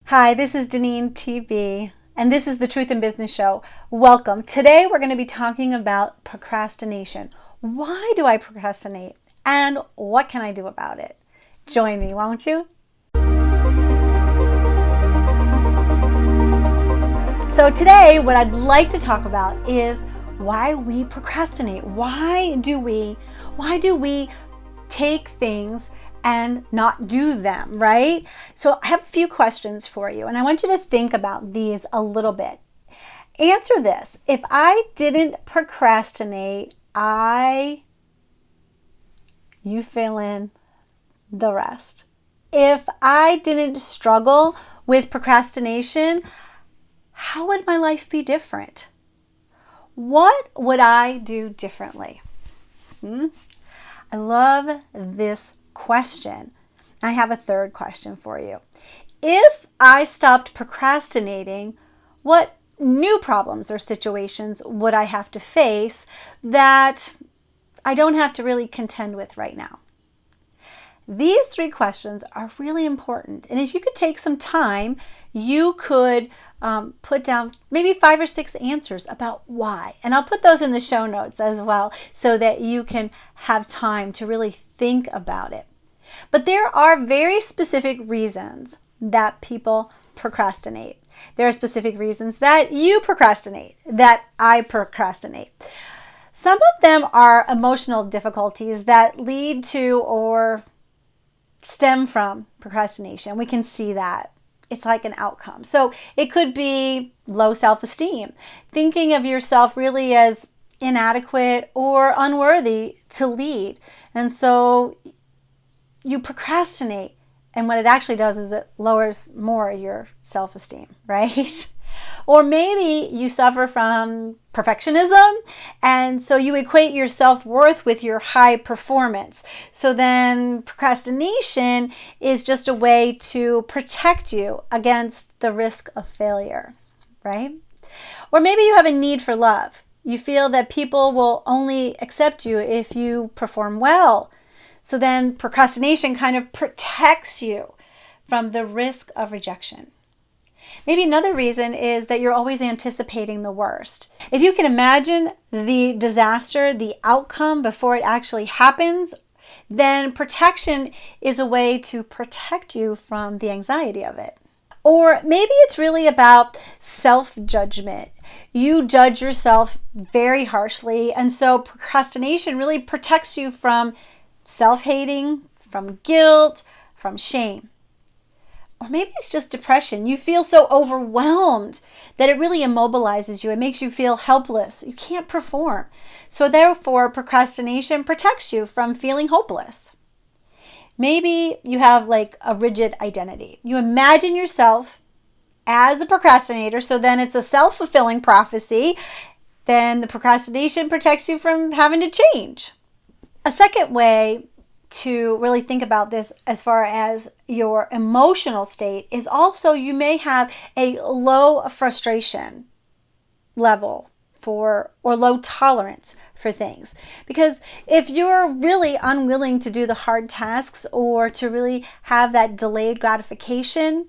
Hi, this is DeneenTB, and this is the Truth in Business Show. Welcome. Today we're going to be talking about procrastination. Why do I procrastinate, and what can I do about it? Join me, won't you? So today what I'd like to talk about is why we procrastinate. Why do we take things and not do them, right? So I have a few questions for you, and I want you to think about these a little bit. Answer this. If I didn't procrastinate, you fill in the rest. If I didn't struggle with procrastination, how would my life be different? What would I do differently? I love this question. I have a third question for you. If I stopped procrastinating, what new problems or situations would I have to face that I don't have to really contend with right now? These three questions are really important. And if you could take some time, you could put down maybe 5 or 6 answers about why. And I'll put those in the show notes as well so that you can have time to really think about it. But there are very specific reasons that people procrastinate. There are specific reasons that you procrastinate, that I procrastinate. Some of them are emotional difficulties that lead to or stem from procrastination. We can see that. It's like an outcome. So it could be low self-esteem, thinking of yourself really as inadequate or unworthy to lead. And so you procrastinate, and what it actually does is it lowers more your self-esteem, right? Or maybe you suffer from perfectionism, and so you equate your self-worth with your high performance. So then procrastination is just a way to protect you against the risk of failure, right? Or maybe you have a need for love. You feel that people will only accept you if you perform well. So then procrastination kind of protects you from the risk of rejection. Maybe another reason is that you're always anticipating the worst. If you can imagine the disaster, the outcome before it actually happens, then protection is a way to protect you from the anxiety of it. Or maybe it's really about self-judgment. You judge yourself very harshly, and so procrastination really protects you from self-hating, from guilt, from shame. Or maybe it's just depression. You feel so overwhelmed that it really immobilizes you. It makes you feel helpless. You can't perform. So therefore, procrastination protects you from feeling hopeless. Maybe you have like a rigid identity. You imagine yourself as a procrastinator, so then it's a self-fulfilling prophecy. Then the procrastination protects you from having to change. A second way to really think about this as far as your emotional state is also you may have a low frustration level or low tolerance for things. Because if you're really unwilling to do the hard tasks or to really have that delayed gratification,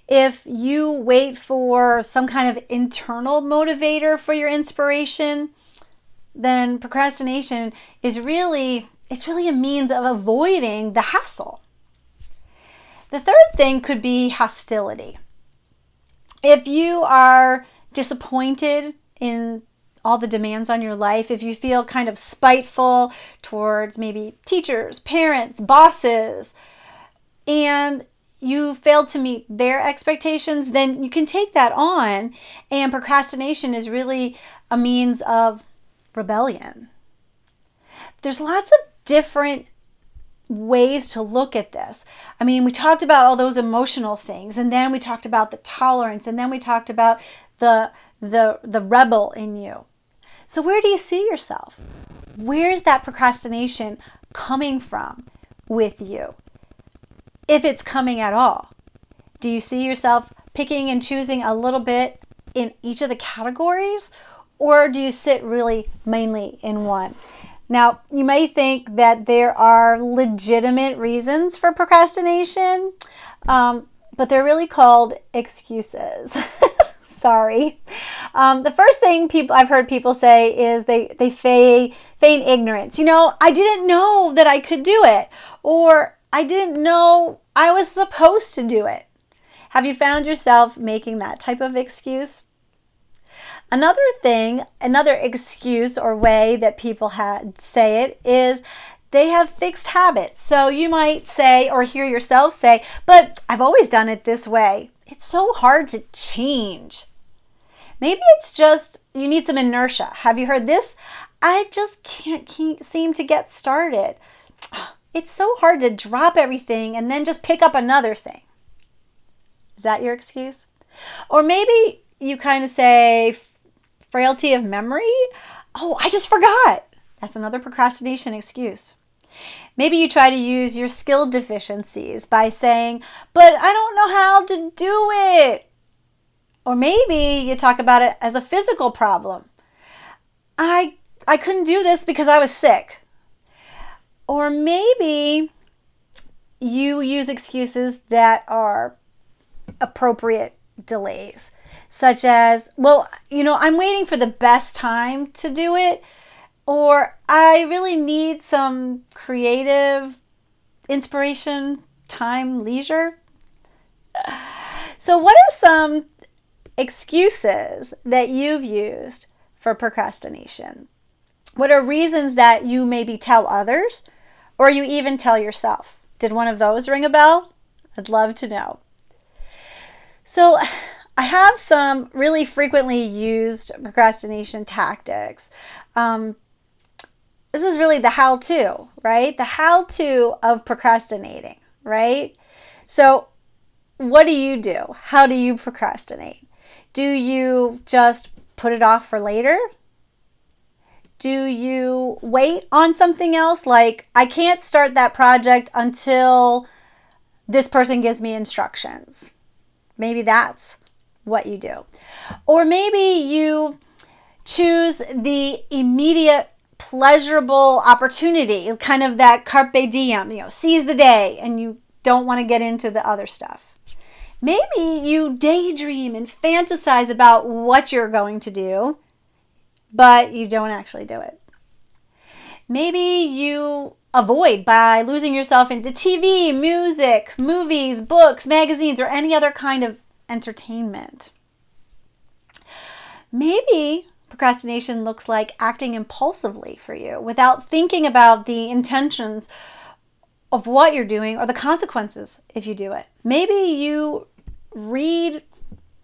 if you wait for some kind of internal motivator for your inspiration, then procrastination is really a means of avoiding the hassle. The third thing could be hostility. If you are disappointed in all the demands on your life, if you feel kind of spiteful towards maybe teachers, parents, bosses, and you failed to meet their expectations, then you can take that on, and procrastination is really a means of rebellion. There's lots of different ways to look at this. I mean, we talked about all those emotional things, and then we talked about the tolerance, and then we talked about the rebel in you. So where do you see yourself? Where is that procrastination coming from with you? If it's coming at all, do you see yourself picking and choosing a little bit in each of the categories, or do you sit really mainly in one? Now, you may think that there are legitimate reasons for procrastination, but they're really called excuses. Sorry. The first thing I've heard people say is they feign ignorance. I didn't know that I could do it, or I didn't know I was supposed to do it. Have you found yourself making that type of excuse? Another excuse or way that people say it is they have fixed habits. So you might say or hear yourself say, but I've always done it this way. It's so hard to change. Maybe it's just you need some inertia. Have you heard this? I just can't seem to get started. It's so hard to drop everything and then just pick up another thing. Is that your excuse? Or maybe you kind of say frailty of memory. Oh, I just forgot. That's another procrastination excuse. Maybe you try to use your skill deficiencies by saying, but I don't know how to do it. Or maybe you talk about it as a physical problem. I couldn't do this because I was sick. Or maybe you use excuses that are appropriate delays, such as, well, I'm waiting for the best time to do it, or I really need some creative inspiration, time, leisure. So what are some excuses that you've used for procrastination? What are reasons that you maybe tell others, or you even tell yourself? Did one of those ring a bell? I'd love to know. So I have some really frequently used procrastination tactics. This is really the how-to, right? The how-to of procrastinating, right? So what do you do? How do you procrastinate? Do you just put it off for later? Do you wait on something else? Like, I can't start that project until this person gives me instructions. Maybe that's what you do. Or maybe you choose the immediate pleasurable opportunity, kind of that carpe diem, seize the day, and you don't want to get into the other stuff. Maybe you daydream and fantasize about what you're going to do, but you don't actually do it. Maybe you avoid by losing yourself into TV, music, movies, books, magazines, or any other kind of entertainment. Maybe procrastination looks like acting impulsively for you without thinking about the intentions of what you're doing or the consequences if you do it. Maybe you read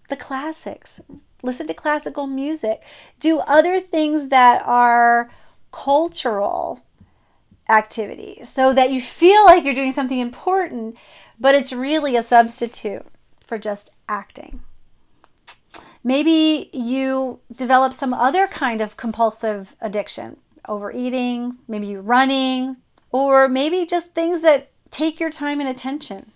the classics, listen to classical music, do other things that are cultural activities so that you feel like you're doing something important, but it's really a substitute for just acting. Maybe you develop some other kind of compulsive addiction, overeating, maybe running, or maybe just things that take your time and attention.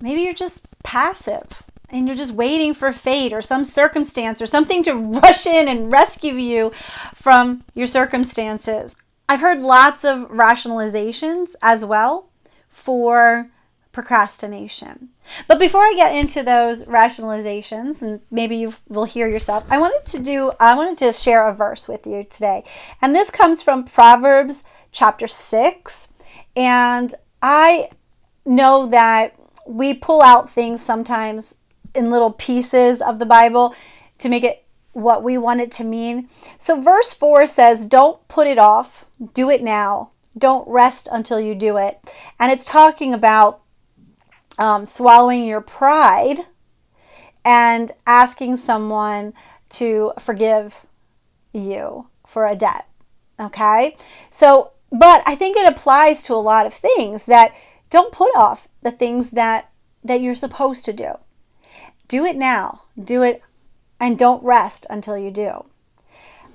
Maybe you're just passive and you're just waiting for fate or some circumstance or something to rush in and rescue you from your circumstances. I've heard lots of rationalizations as well for procrastination. But before I get into those rationalizations, and maybe you will hear yourself, I wanted to share a verse with you today. And this comes from Proverbs chapter 6. And I know that we pull out things sometimes in little pieces of the Bible to make it what we want it to mean. So verse 4 says, don't put it off, do it now. Don't rest until you do it. And it's talking about swallowing your pride and asking someone to forgive you for a debt. Okay? So, but I think it applies to a lot of things, that don't put off the things that you're supposed to do. Do it now. Do it, and don't rest until you do.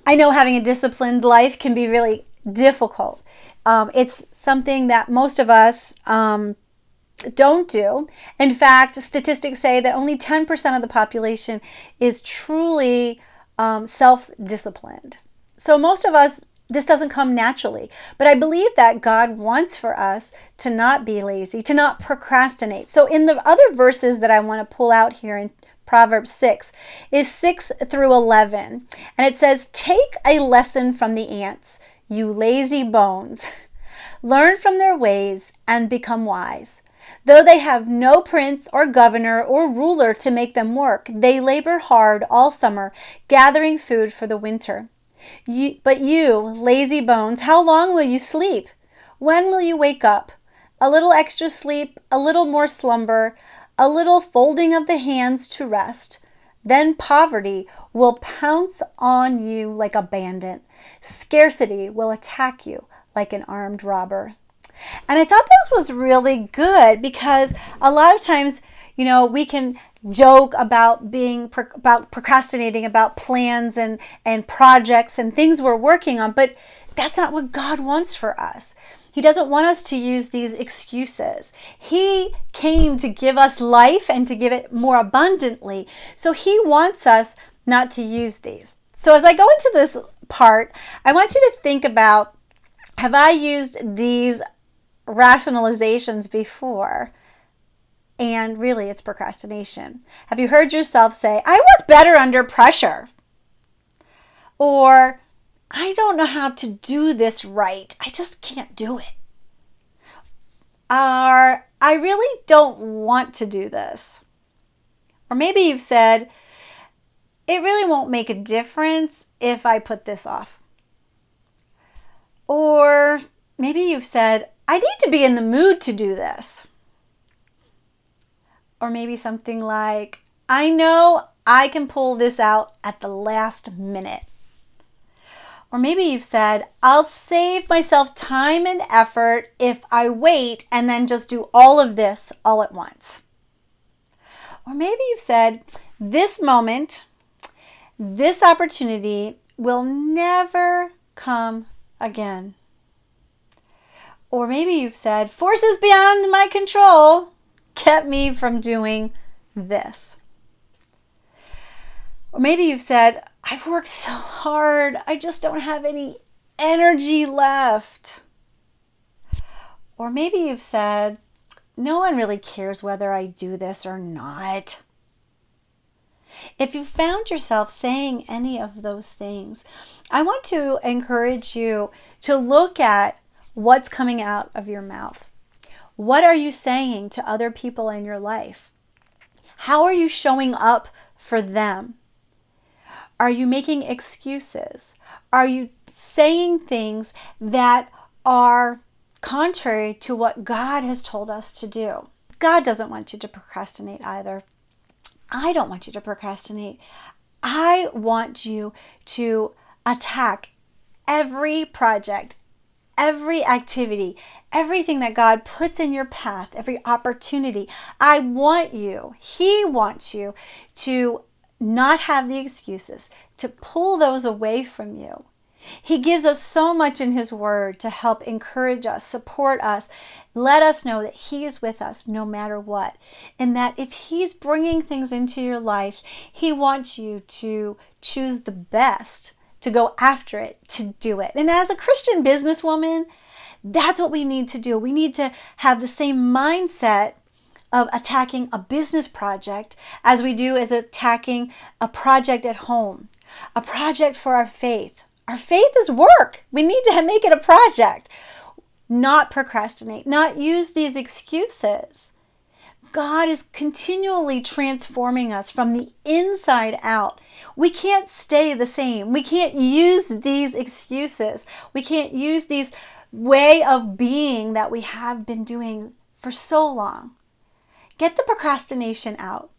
I know having a disciplined life can be really difficult. It's something that most of us don't do. In fact, statistics say that only 10% of the population is truly self-disciplined. So most of us This doesn't come naturally. But I believe that God wants for us to not be lazy, to not procrastinate. So in the other verses that I want to pull out here in Proverbs 6 is 6 through 11. And it says, "Take a lesson from the ants, you lazy bones. Learn from their ways and become wise. Though they have no prince or governor or ruler to make them work, they labor hard all summer, gathering food for the winter. But you, lazy bones, how long will you sleep? When will you wake up? A little extra sleep, a little more slumber, a little folding of the hands to rest. Then poverty will pounce on you like a bandit. Scarcity will attack you like an armed robber." And I thought this was really good because a lot of times, we can joke about about procrastinating, about plans and projects and things we're working on, but that's not what God wants for us. He doesn't want us to use these excuses. He came to give us life and to give it more abundantly. So he wants us not to use these. So as I go into this part, I want you to think about, have I used these rationalizations before? And really, it's procrastination. Have you heard yourself say, "I work better under pressure"? Or, "I don't know how to do this right. I just can't do it." Or, "I really don't want to do this." Or maybe you've said, "It really won't make a difference if I put this off." Or maybe you've said, "I need to be in the mood to do this." Or maybe something like, "I know I can pull this out at the last minute." Or maybe you've said, "I'll save myself time and effort if I wait and then just do all of this all at once." Or maybe you've said, "This moment, this opportunity will never come again." Or maybe you've said, "Forces beyond my control kept me from doing this." Or maybe you've said, "I've worked so hard, I just don't have any energy left." Or maybe you've said, "No one really cares whether I do this or not." If you found yourself saying any of those things, I want to encourage you to look at what's coming out of your mouth. What are you saying to other people in your life? How are you showing up for them? Are you making excuses? Are you saying things that are contrary to what God has told us to do? God doesn't want you to procrastinate either. I don't want you to procrastinate. I want you to attack every project, every activity, everything that God puts in your path, every opportunity. I want you, He wants you to not have the excuses, to pull those away from you. He gives us so much in His Word to help encourage us, support us, let us know that He is with us no matter what. And that if He's bringing things into your life, He wants you to choose the best, to go after it, to do it. And as a Christian businesswoman, that's what we need to do. We need to have the same mindset of attacking a business project as we do as attacking a project at home, a project for our faith. Our faith is work. We need to make it a project. Not procrastinate, not use these excuses. God is continually transforming us from the inside out. We can't stay the same. We can't use these excuses. We can't use these way of being that we have been doing for so long. Get the procrastination out.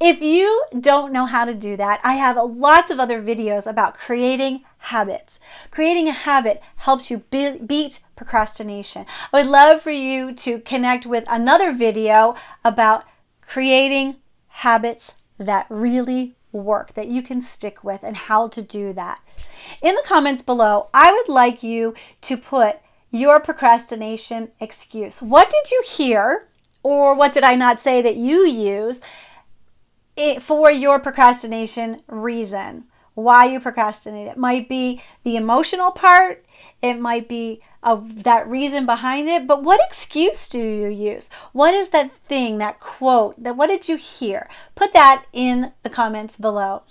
If you don't know how to do that, I have lots of other videos about creating habits. Creating a habit helps you beat procrastination. I would love for you to connect with another video about creating habits that really work, that you can stick with, and how to do that. In the comments below, I would like you to put your procrastination excuse. What did you hear, or what did I not say that you use for your procrastination reason? Why you procrastinate. It might be the emotional part. It might be that reason behind it, but what excuse do you use? What is that thing, that quote, what did you hear? Put that in the comments below.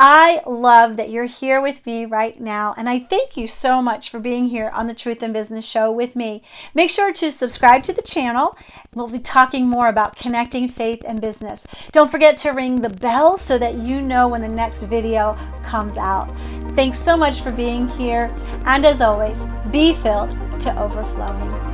I love that you're here with me right now, and I thank you so much for being here on the Truth in Business show with me. Make sure to subscribe to the channel. We'll be talking more about connecting faith and business. Don't forget to ring the bell so that you know when the next video comes out. Thanks so much for being here, and as always, be filled to overflowing.